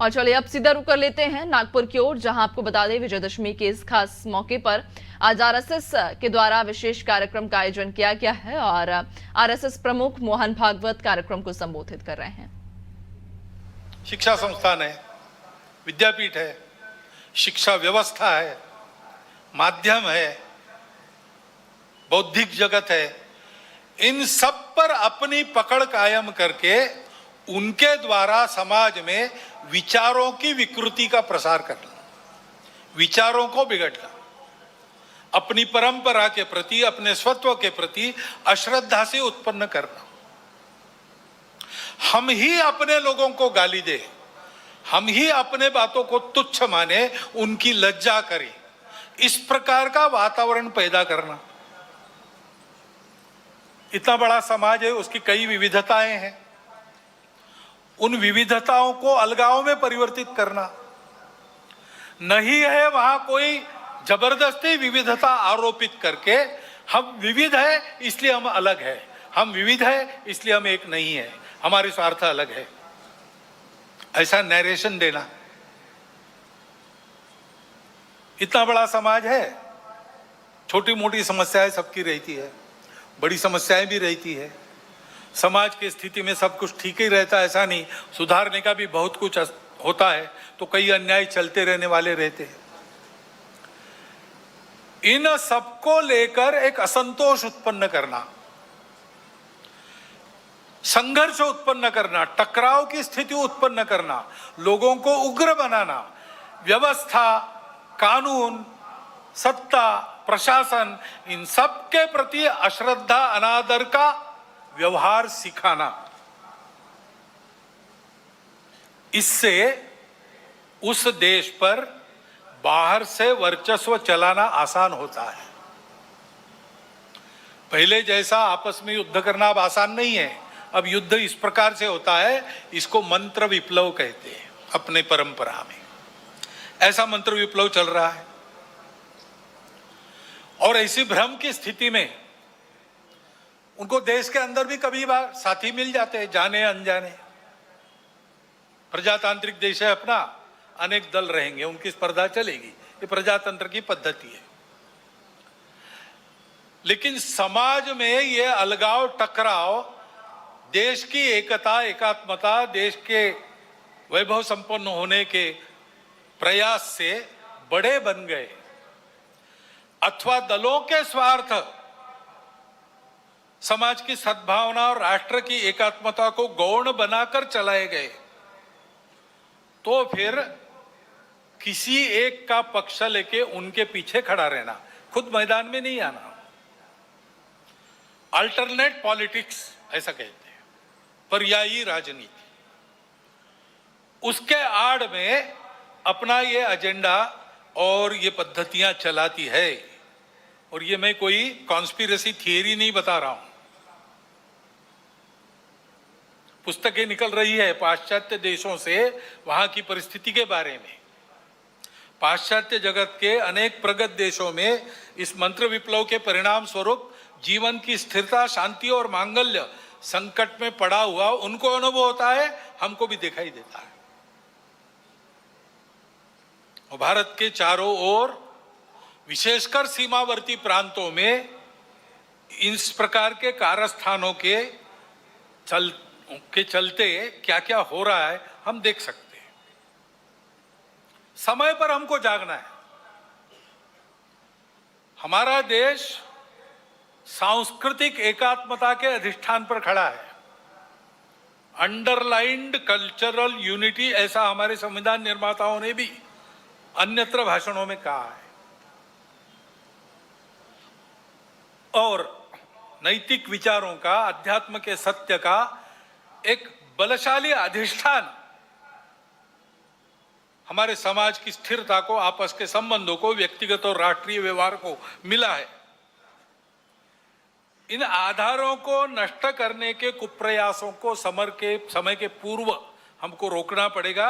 और चलिए अब सीधा रुक कर लेते हैं नागपुर की ओर, जहां आपको बता दें विजयदशमी के इस खास मौके पर आज आरएसएस के द्वारा विशेष कार्यक्रम का आयोजन किया गया है और आरएसएस प्रमुख मोहन भागवत कार्यक्रम को संबोधित कर रहे हैं। शिक्षा संस्थान है, विद्यापीठ है, शिक्षा व्यवस्था है, माध्यम है, बौद्धिक जगत है, इन सब पर अपनी पकड़ कायम करके उनके द्वारा समाज में विचारों की विकृति का प्रसार करना, विचारों को बिगड़ना, अपनी परंपरा के प्रति, अपने स्वत्व के प्रति अश्रद्धा से उत्पन्न करना, हम ही अपने लोगों को गाली दे, हम ही अपने बातों को तुच्छ माने, उनकी लज्जा करें, इस प्रकार का वातावरण पैदा करना। इतना बड़ा समाज है, उसकी कई विविधताएं हैं, उन विविधताओं को अलगाव में परिवर्तित करना नहीं है। वहां कोई जबरदस्ती विविधता आरोपित करके हम विविध है इसलिए हम अलग है, हम विविध है इसलिए हम एक नहीं है, हमारे स्वार्थ अलग है, ऐसा नैरेशन देना। इतना बड़ा समाज है, छोटी मोटी समस्याएं सबकी रहती है, बड़ी समस्याएं भी रहती है। समाज की स्थिति में सब कुछ ठीक ही रहता है ऐसा नहीं, सुधारने का भी बहुत कुछ होता है, तो कई अन्याय चलते रहने वाले रहते हैं। इन सबको लेकर एक असंतोष उत्पन्न करना, संघर्ष उत्पन्न करना, टकराव की स्थिति उत्पन्न करना, लोगों को उग्र बनाना, व्यवस्था, कानून, सत्ता, प्रशासन, इन सब के प्रति अश्रद्धा, अनादर का व्यवहार सिखाना, इससे उस देश पर बाहर से वर्चस्व चलाना आसान होता है। पहले जैसा आपस में युद्ध करना अब आसान नहीं है। अब युद्ध इस प्रकार से होता है, इसको मंत्र विप्लव कहते हैं अपने परंपरा में। ऐसा मंत्र विप्लव चल रहा है और ऐसी भ्रम की स्थिति में उनको देश के अंदर भी कभी बार साथी मिल जाते हैं, जाने अनजाने। प्रजातांत्रिक देश है अपना, अनेक दल रहेंगे, उनकी स्पर्धा चलेगी, ये प्रजातंत्र की पद्धति है। लेकिन समाज में ये अलगाव, टकराव, देश की एकता, एकात्मता, देश के वैभव संपन्न होने के प्रयास से बड़े बन गए, अथवा दलों के स्वार्थ समाज की सद्भावना और राष्ट्र की एकात्मता को गौण बनाकर चलाए गए, तो फिर किसी एक का पक्ष लेके उनके पीछे खड़ा रहना, खुद मैदान में नहीं आना। अल्टरनेट पॉलिटिक्स ऐसा कहते हैं, पर्यायी राजनीति। उसके आड़ में अपना ये एजेंडा और ये पद्धतियां चलाती है। और ये मैं कोई कॉन्स्पिरेसी थियरी नहीं बता रहा हूं, पुस्तकें निकल रही है पाश्चात्य देशों से वहां की परिस्थिति के बारे में। पाश्चात्य जगत के अनेक प्रगत देशों में इस मंत्र विप्लव के परिणाम स्वरूप जीवन की स्थिरता, शांति और मांगल्य संकट में पड़ा हुआ उनको अनुभव होता है, हमको भी दिखाई देता है। और भारत के चारों ओर, विशेषकर सीमावर्ती प्रांतों में इस प्रकार के कारस्थानों के चलते क्या क्या हो रहा है हम देख सकते हैं। समय पर हमको जागना है। हमारा देश सांस्कृतिक एकात्मता के अधिष्ठान पर खड़ा है। अंडरलाइंड कल्चरल यूनिटी, ऐसा हमारे संविधान निर्माताओं ने भी अन्यत्र भाषणों में कहा है। और नैतिक विचारों का, अध्यात्म के सत्य का एक बलशाली अधिष्ठान हमारे समाज की स्थिरता को, आपस के संबंधों को, व्यक्तिगत और राष्ट्रीय व्यवहार को मिला है। इन आधारों को नष्ट करने के कुप्रयासों को समय के पूर्व हमको रोकना पड़ेगा।